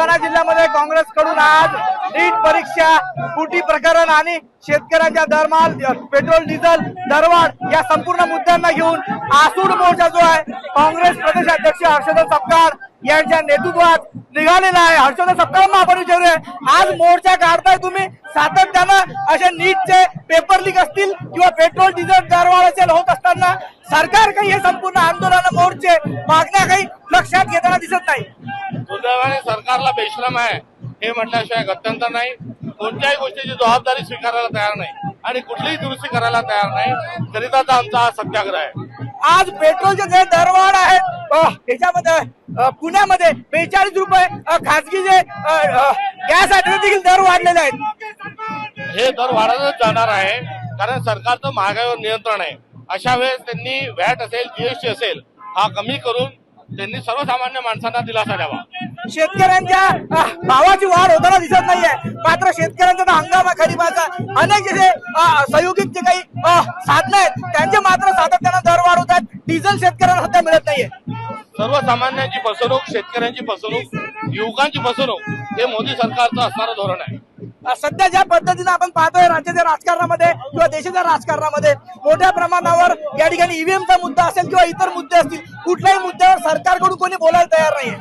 बुलढाणा जिल्ह्यामध्ये काँग्रेसकडून आज नीट परीक्षा, फुटी प्रकरण आणि शेतकऱ्यांच्या दरमाल, पेट्रोल डिझेल दरवाढ या संपूर्ण मुद्द्यांना घेऊन आसूड मोर्चा जो आहे काँग्रेस प्रदेशाध्यक्ष हर्षवर्धन सपकाळ यांच्या नेतृत्वात निघालेला आहे। हर्षवर्धन सपकाळ आपण विचारूया, आज मोर्चा काढताय तुम्ही, सातत्यानं असे नीटचे पेपर लीक असतील किंवा पेट्रोल डिझेल दरवाढ असेल होत असताना सरकार काही हे संपूर्ण आंदोलन, मोर्चे, मागण्या काही लक्षात घेताना दिसत नाही। दुर्दैवाने सरकारला बेशरम आहे हे म्हटल्याशिवाय गत्यंतर नाही। कोणत्याही गोष्टीची जबाबदारी स्वीकारायला तयार नाही आणि कुठलीही दुरुस्ती करायला तयार नाही, करिताचा आमचा हा सत्याग्रह आहे। आज पेट्रोलचे जे दरवाढ आहेत त्याच्यामध्ये पुण्यामध्ये 42 रुपये, खासगी जे गॅस आहे देखील दर वाढलेले आहेत। हे दर वाढतच जाणार आहे कारण सरकारचं महागाईवर नियंत्रण आहे। अशा वेळेस त्यांनी व्हॅट असेल, जीएसटी असेल हा कमी करून त्यांनी सर्वसामान्य माणसांना दिलासा द्यावा। शेतकऱ्यांच्या भावाची वाढ होताना दिसत नाहीये, मात्र शेतकऱ्यांचा हंगामा खरीपाचा अनेक जे संयोगिक जे काही साधनं आहेत त्यांचे मात्र सातत्यानं दर वाढ होत आहेत। डिझेल शेतकऱ्यांना सध्या मिळत नाहीये। सर्वसामान्यांची फसवणूक, शेतकऱ्यांची फसवणूक, युवकांची फसवणूक हे मोदी सरकारचं असणारं धोरण आहे। सध्या ज्या पद्धतीने आपण पाहतोय राज्याच्या राजकारणामध्ये किंवा देशाच्या राजकारणामध्ये मोठ्या प्रमाणावर या ठिकाणी ईव्हीएमचा मुद्दा असेल किंवा इतर मुद्दे असतील, कुठल्याही मुद्द्यावर सरकारकडून कोणी बोलायला तयार नाहीये।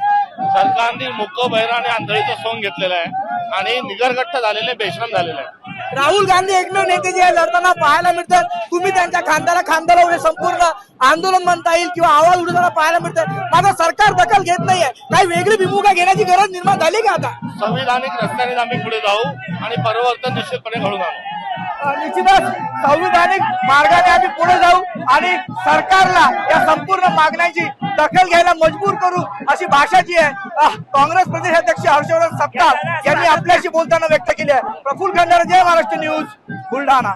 सरकारने मुक्क, बहिरा आणि आंधळीचं सोंग घेतलेलं आहे आणि निगरगट्ट झालेले, बेशरम झालेले आहे। राहुल गांधी एकमेव नेते जे लढताना पाहायला मिळतात, तुम्ही त्यांच्या खांद्याला उभे संपूर्ण आंदोलन म्हणता येईल किंवा आवाज उठवताना पाहायला मिळतात, मात्र सरकार दखल घेत नाहीये। काही वेगळी भूमिका घेण्याची गरज निर्माण झाली का आता? संविधानिक रस्त्याने आम्ही पुढे जाऊ आणि परिवर्तन निश्चितपणे घडून आणू। निश्चितच संविधानिक मार्गाने आम्ही पुढे जाऊ आणि सरकारला या संपूर्ण मागण्यांची दखल घ्यायला मजबूर करू, अशी भाषा जी आहे काँग्रेस प्रदेशाध्यक्ष हर्षवर्धन सपकाळ यांनी आपल्याशी बोलताना व्यक्त केली आहे। प्रफुल्ल खंडारे, जय महाराष्ट्र न्यूज, बुलढाणा।